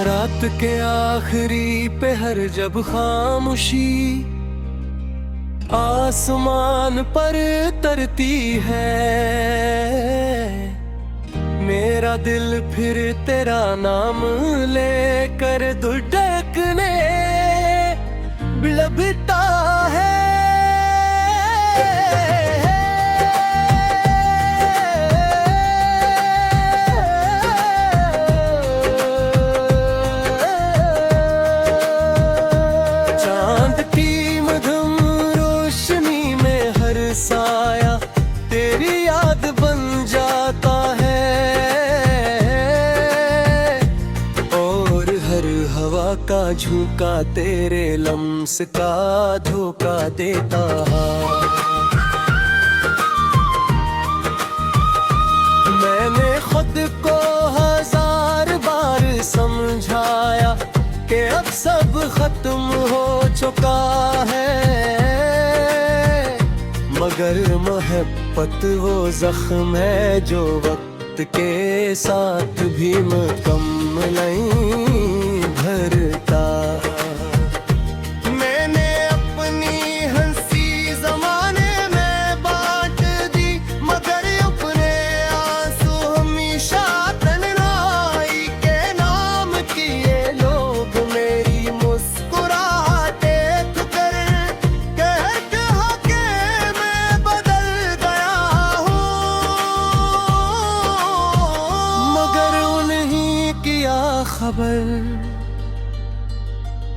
रात के आखिरी पहर जब खामोशी आसमान पर तरती है, मेरा दिल फिर तेरा नाम लेकर धुड़कने बिलखता है। चांद की मधुम रोशनी में हर साया तेरी याद बन जाता है, और हर हवा का झोंका तेरे लम्स का धोखा देता है। मैंने खुद को हजार बार समझाया कि अब सब खत्म हो चुका है, मगर मोहब्बत वो जख्म है जो वक्त के साथ भी मुकम्मल नहीं भरता। मैंने अपनी हंसी जमाने में बांट दी, मगर अपने आंसू हमेशा तन्हाई के नाम किए लोग मेरी मुस्कुराहट देख कर कह के मैं बदल गया हूँ, मगर उन्हीं किया खबर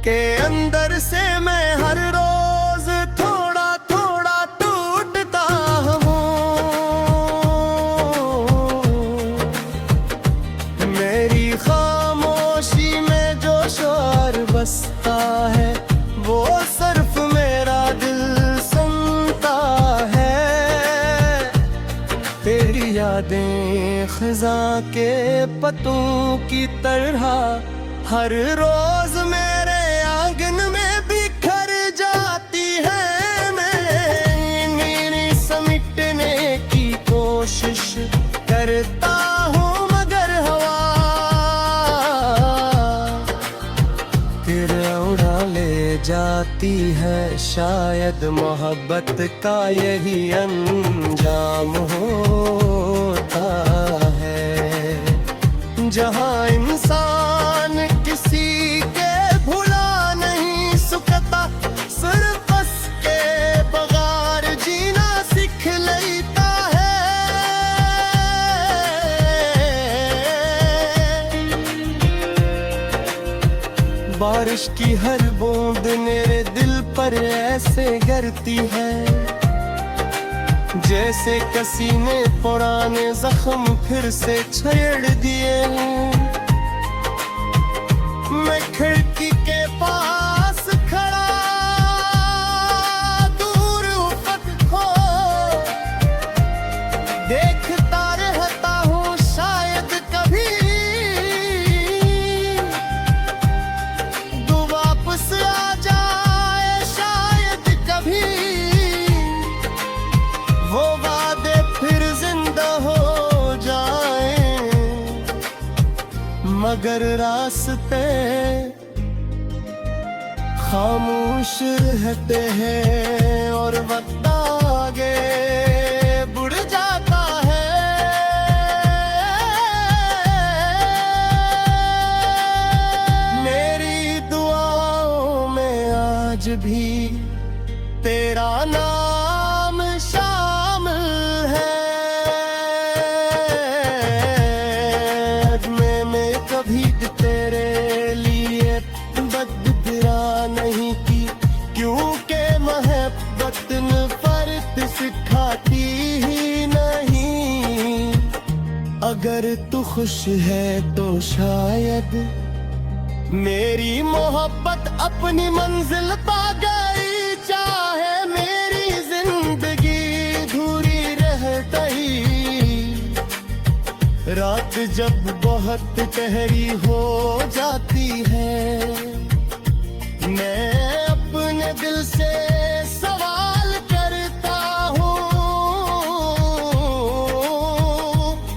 के अंदर से मैं हर रोज थोड़ा थोड़ा टूटता हूँ। मेरी खामोशी में जो शोर बसता है वो सिर्फ मेरा दिल सुनता है। तेरी यादें खिज़ां के पत्तों की तरह हर रोज मेरे आंगन में बिखर जाती है। मैं समेटने की कोशिश करता हूँ, मगर हवा तेरे उड़ा ले जाती है। शायद मोहब्बत का यही अंजाम होता है, जहाँ इंसान किसी के भुला नहीं सकता, सिर्फ बस के बगैर जीना सीख लेता है। बारिश की हर बूंद मेरे दिल पर ऐसे गिरती है, जैसे किसी ने पुराने जख्म फिर से छेड़ दिए। मैं खिड़की के पास खड़ा दूर उफक को देखता रहता हूँ, शायद कभी तू वापस आ जाए, शायद कभी वो वादे फिर जिंदा हो जाए, मगर रास्ते खामोश रहते हैं और वक्त आगे बढ़ जाता है। मेरी दुआओं में आज भी तेरा नाम शामिल है। मैंने कभी तेरे लिए बददुआ नहीं की, क्योंकि मोहब्बत नफरत सिखाती ही नहीं। अगर तू खुश है तो शायद मेरी मोहब्बत अपनी मंजिल पा गई, चाहे मेरी जिंदगी अधूरी रह गई। रात जब बहुत गहरी हो जाती है, मैं अपने दिल से सवाल करता हूँ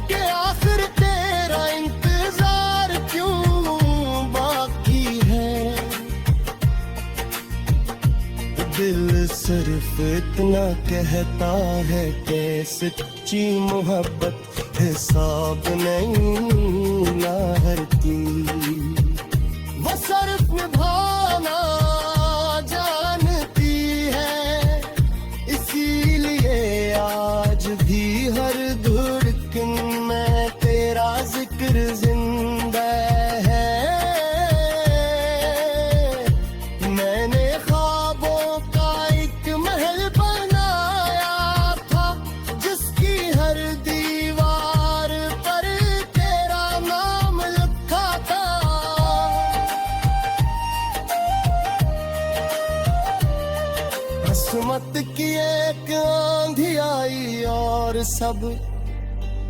कि आखिर तेरा इंतजार क्यों दिल सिर्फ इतना कहता है कि सच्ची मोहब्बत हिसाब नहीं ना हरती। वो सिर्फ निभाना जानती है, इसीलिए आज भी हर धड़कन में तेरा जिक्र जिंदा है। मैंने ख्वाबों का एक महल बनाया था, जिसकी हर दीवार पर तेरा नाम लिखा था। किस्मत की एक आंधी आई और सब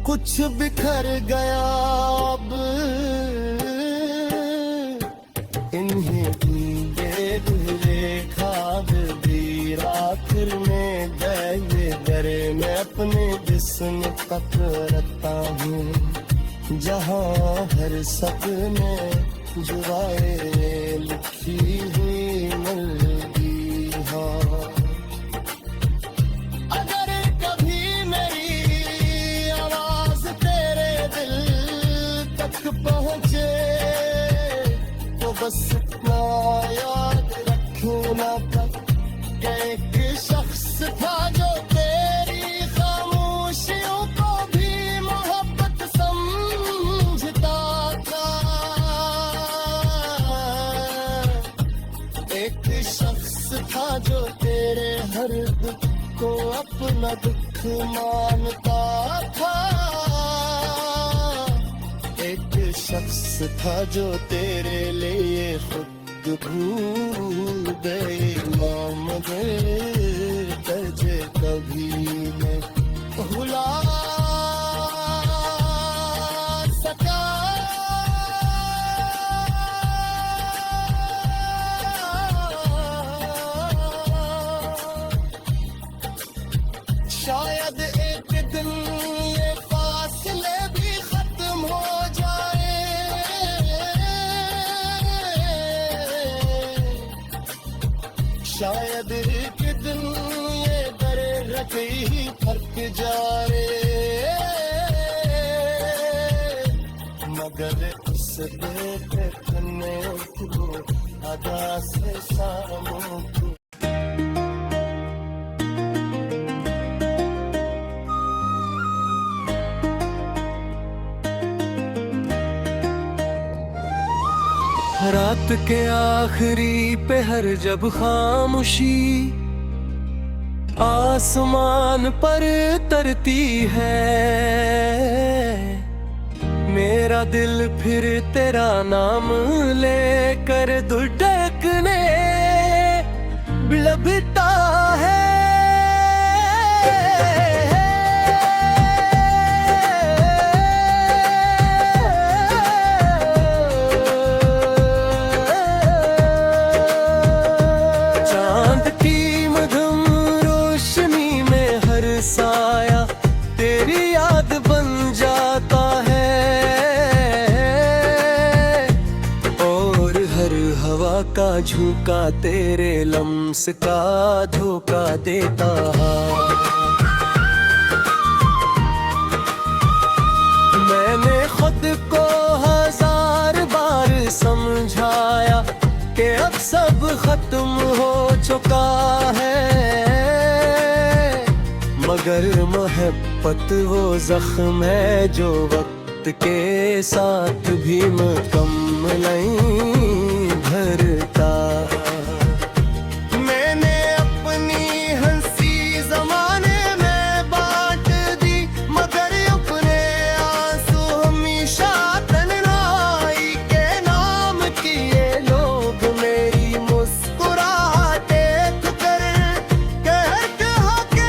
कुछ बिखर गया। अब इन्हीं धीरे ख्वाब भी आखिर में गए दरे में अपने जिस्म तक रखता हूँ, जहाँ हर सपने जुबाए लिखी हुई मिलती हाँ। अगर कभी मेरी आवाज तेरे दिल तक पहुँचे तो बस इतना याद रखना तक एक शख्स था जो तेरी खामोशियों को भी मोहब्बत समझता था। एक शख्स था जो तेरे हर दुख को अपना दुख मानता था। एक शख्स था जो तेरे लिए खुद भूल गए नाम तुझे कभी मैं भुला सका। शायद एक दिन ये फासले भी खत्म हो जाए, शायद एक दिन ये दर्द ही फर्क जाए, मगर उस देखने को अदा से शामों को। रात के आखिरी पहर जब खामोशी आसमान पर तरती है, मेरा दिल फिर तेरा नाम लेकर धुड़कने बिलखता है। साया तेरी याद बन जाता है और हर हवा का झोंका तेरे लम्स का धोखा देता है। मैंने खुद को 1000 बार समझाया कि अब सब खत्म हो चुका है, मगर मोहब्बत वो जख्म है जो वक्त के साथ भी मुकम्मल नहीं भरता। मैंने अपनी हंसी जमाने में बांट दी, मगर अपने आंसू हमेशा तन्हाई के नाम किए लोग मेरी मुस्कुराहट देख कर कह कहा के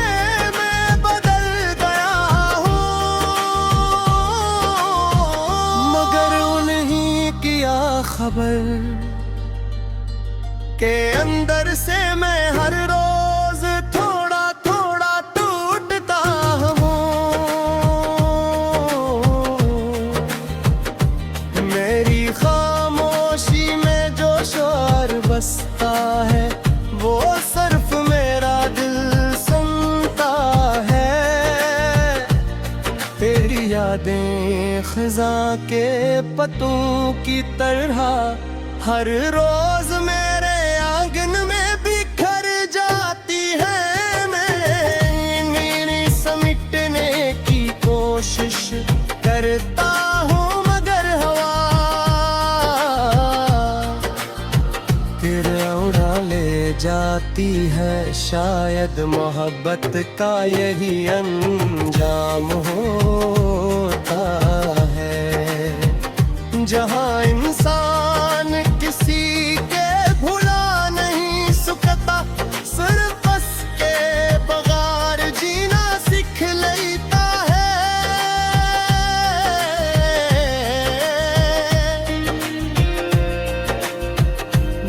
खबर के खज़ां के पत्तों की तरह हर रोज मेरे आंगन में बिखर जाती है। मैं मेरी समेटने की कोशिश करता हूँ मगर हवा तेरे उड़ा ले जाती है। शायद मोहब्बत का यही अंजाम होता है, जहाँ इंसान किसी के भुला नहीं सकता, सिर्फ बस के बगैर जीना सीख लेता है।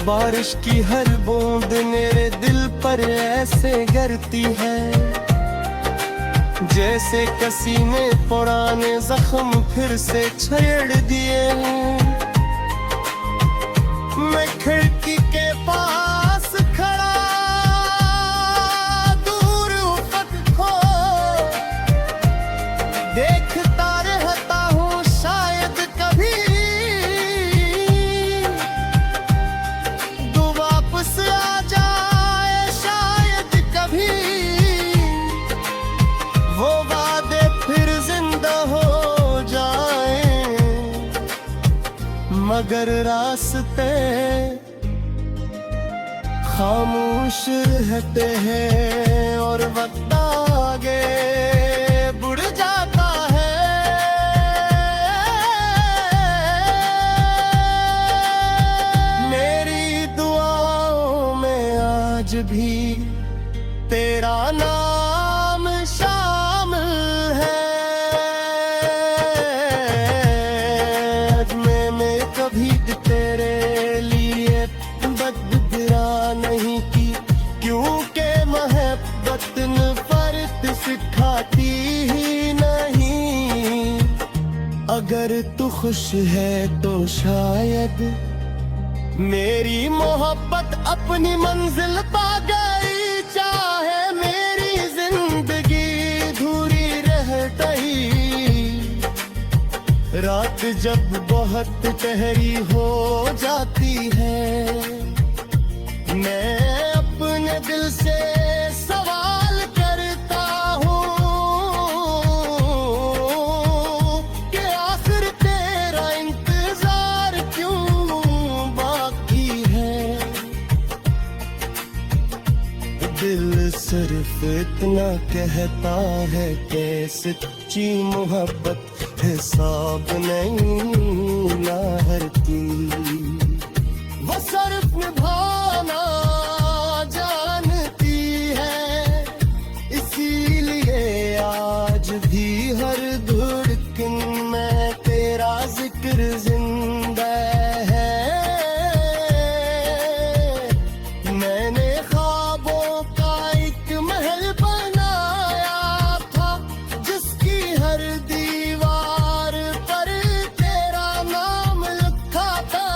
बारिश की हर बूंद मेरे दिल पर ऐसे गिरती है, जैसे किसी ने पुराने जख्म फिर से छेड़ दिए। मैं खिड़की के पास खड़ा दूर उफक को देखता रहता हूँ, शायद कभी तू वापस आ जाए, शायद कभी वो वादे फिर जिंदा हो जाए। मगर रास्ते खामोश रहते हैं और वक्त आगे बढ़ जाता है। मेरी दुआओं में आज भी तेरा नाम शामिल है। मैं कभी तेरे लिए बददुआ नहीं की, क्योंकि मोहब्बत नफरत सिखाती ही नहीं। अगर तू खुश है तो शायद मेरी मोहब्बत अपनी मंजिल पा गई, चाहे मेरी जिंदगी अधूरी रह गई। रात जब बहुत गहरी हो जाती है, मैं अपने दिल से सवाल करता हूँ कि आखिर तेरा इंतजार क्यों बाकी है। दिल सिर्फ इतना कहता है कि सच्ची मोहब्बत हिसाब नहीं ना हरती, वो सिर्फ निभाना जानती है। इसीलिए आज भी हर धड़कन में तेरा जिक्र जिंदा है। मैंने ख्वाबों का एक महल बनाया था, जिसकी हर दीवार पर तेरा नाम लिखा था।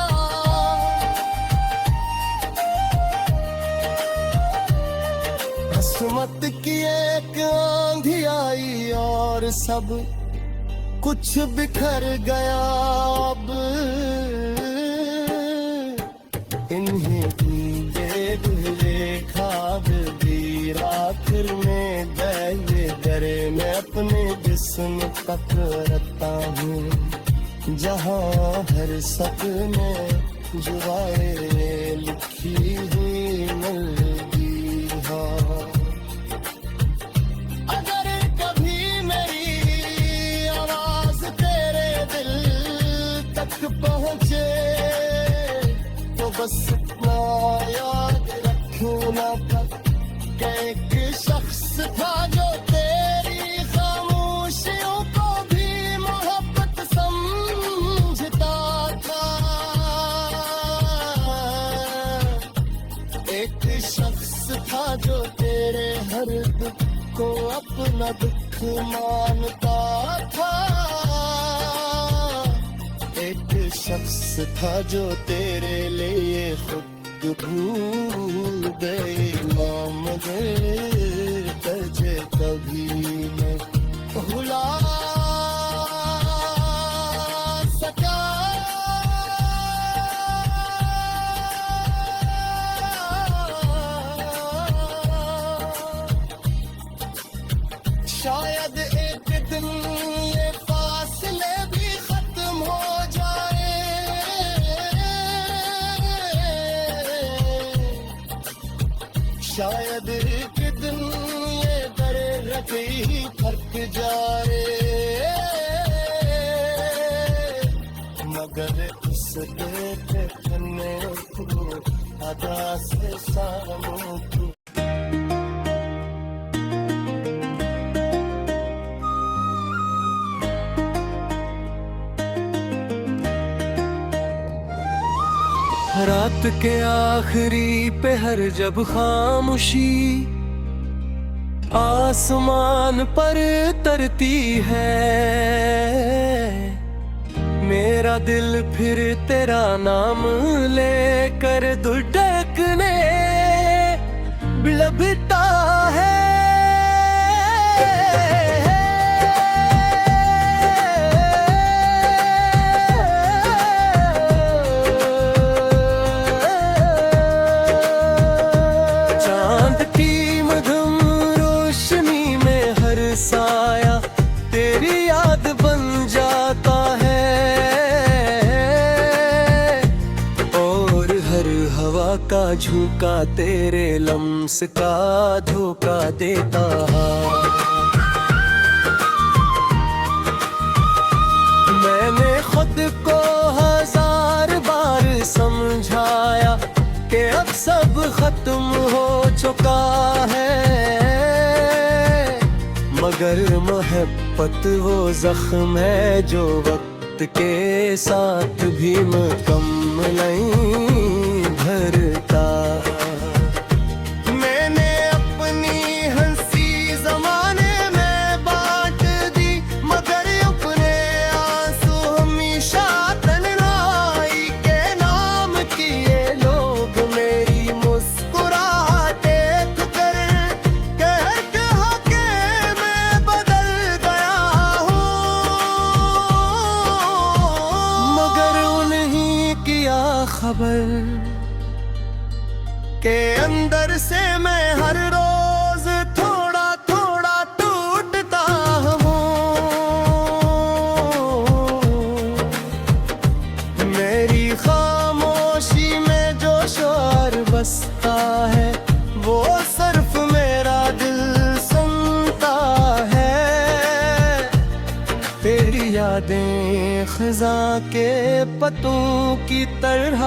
किस्मत की एक आंधी आई और सब कुछ बिखर गया। अब इन्हीं धुले ख्वाब भी आखिर में दे दरे में अपने जिस्म तक रखता हूँ, जहाँ हर सपने जुबाए लिखी हुई मिलती है। अगर कभी मेरी आवाज तेरे दिल तक पहुँचे तो बस इतना याद रखना कि एक शख्स था जो तेरी खामोशियों को भी मोहब्बत समझता था। एक शख्स था जो तेरे हर दुख को अपना दुख मानता था। एक शख्स था जो तेरे लिए खुद भूल गए नाम तुझे कभी मैं भुला शायद एक दिन ये दरे रखी थक जाए, मगर इस देते तने तू अदा से सामू तू। रात के आखिरी पहर जब खामोशी आसमान पर तरती है, मेरा दिल फिर तेरा नाम लेकर धुड़कने बिलखता है। साया तेरी याद बन जाता है, और हर हवा का झोंका तेरे लम्स का धोखा देता है। मैंने खुद को 1000 बार समझाया कि अब सब खत्म हो चुका है, मगर मोहब्बत वो जख्म है जो वक्त के साथ भी मुकम्मल नहीं भरता। मैंने अपनी हंसी ज़माने में बांट दी, मगर अपने आंसू हमेशा तन्हाई के नाम किए लोग मेरी मुस्कुराहट देख कर कह कहा के खबर के अंदर से मैं हर रोज थोड़ा थोड़ा टूटता हूँ। मेरी खामोशी में जो शोर बसता है वो सिर्फ मेरा दिल सुनता है। तेरी यादें खज़ां के पत्तों की तरह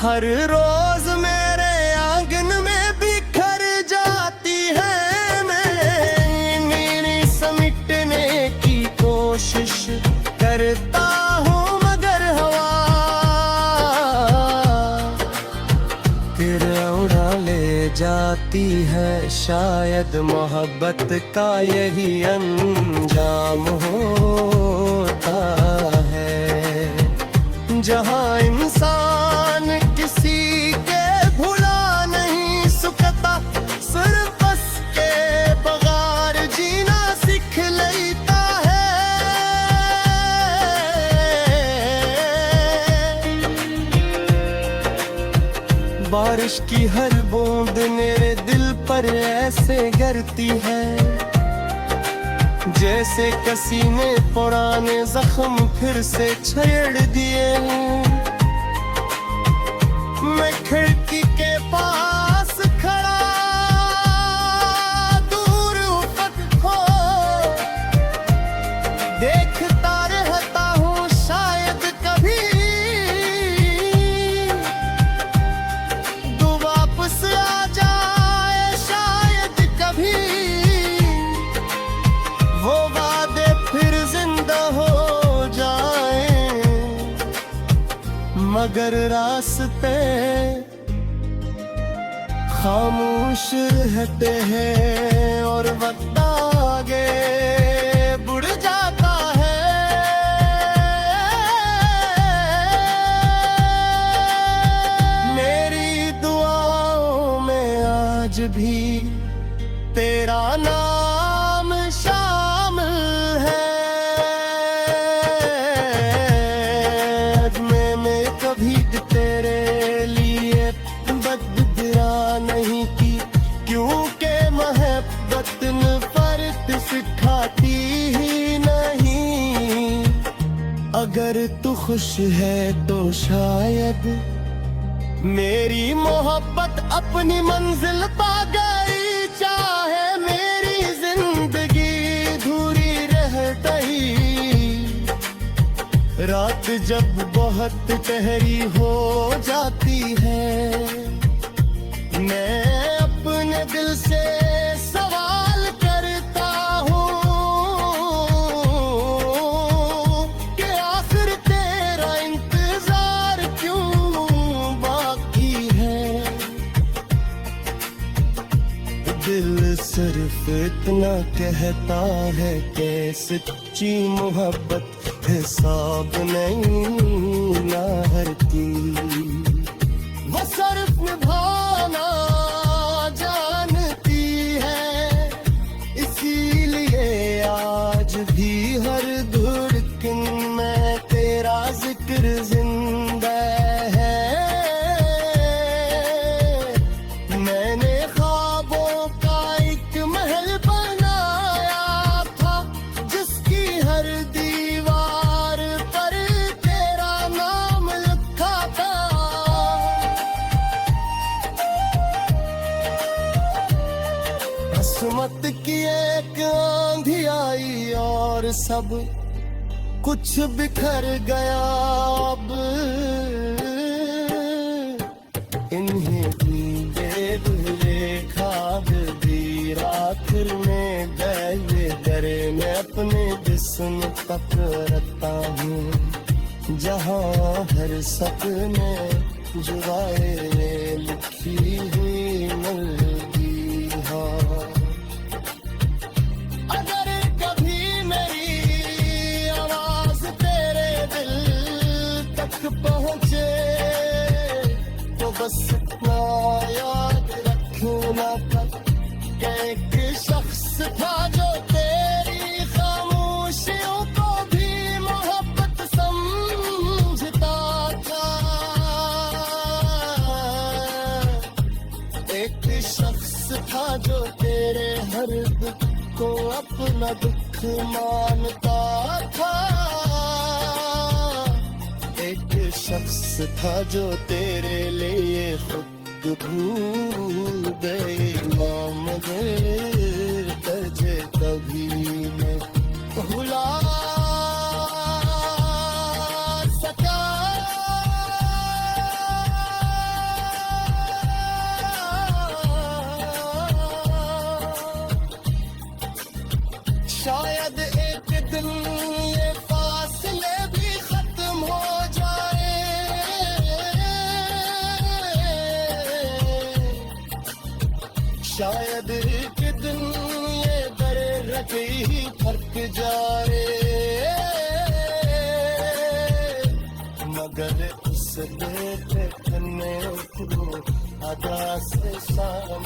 हर रोज मेरे आंगन में बिखर जाती है। मैं समेटने की कोशिश करता हूँ, मगर हवा तेरे उड़ा ले जाती है। शायद मोहब्बत का यही अंजाम होता है, जहाँ इंसान किसी के भुला नहीं सकता, सिर्फ बस के बगैर जीना सीख लेता है। बारिश की हर बूंद मेरे दिल पर ऐसे गिरती है, जैसे किसी ने पुराने जख्म फिर से छेड़ दिए। मैं खिड़की के पास खड़ा दूर उफक को देखता रहता हूँ, शायद कभी तू वापस आ जाए, शायद कभी वो वादे फिर जिंदा हो जाए, मगर रास्ते खामोश रहते हैं और वक्त आगे बढ़ जाता है। मेरी दुआओं में आज भी तेरा नाम शामिल है। मैंने कभी तेरे लिए बददुआ नहीं की, क्योंकि मोहब्बत नफरत सिखाती ही नहीं। अगर तू खुश है तो शायद मेरी मोहब्बत अपनी मंजिल पा जब बहुत गहरी हो जाती है, मैं अपने दिल से सवाल करता हूँ कि आखिर तेरा इंतजार क्यों बाकी है। दिल सिर्फ इतना कहता है कि सच्ची मोहब्बत हिसाब नहीं ना हरती, वो सिर्फ निभाना जानती है। इसीलिए आज भी हर धड़कन में तेरा जिक्र जिंदा है। मैंने ख्वाबों का एक महल बनाया था, जिसकी हर दीवार पर तेरा नाम लिखा था। किस्मत की एक आंधी आई और सब कुछ बिखर गया। अब इन्हें बेबुरे ख्वाब भी आखिर में गए दरे में अपने जिस्म तक रखता हूँ, जहाँ हर सपने जुबाए लिखी हुई मिलती है। अगर कभी मेरी आवाज तेरे दिल तक पहुँचे तो बस इतना याद रखना तक कि एक शख्स था जो तेरी खामोशियों को भी मोहब्बत समझता था। एक शख्स था जो तेरे हर दुख को अपना दुख मानता था। एक शख्स था जो तेरे लिए खुद भूल गए नाम दे तुझे कभी मैं भुला सका। शायद एक दिन ये फासले भी खत्म हो जाए। शायद एक दिन ये दर्द ही फर्क जाए, मगर उस देखने को अदा से शाम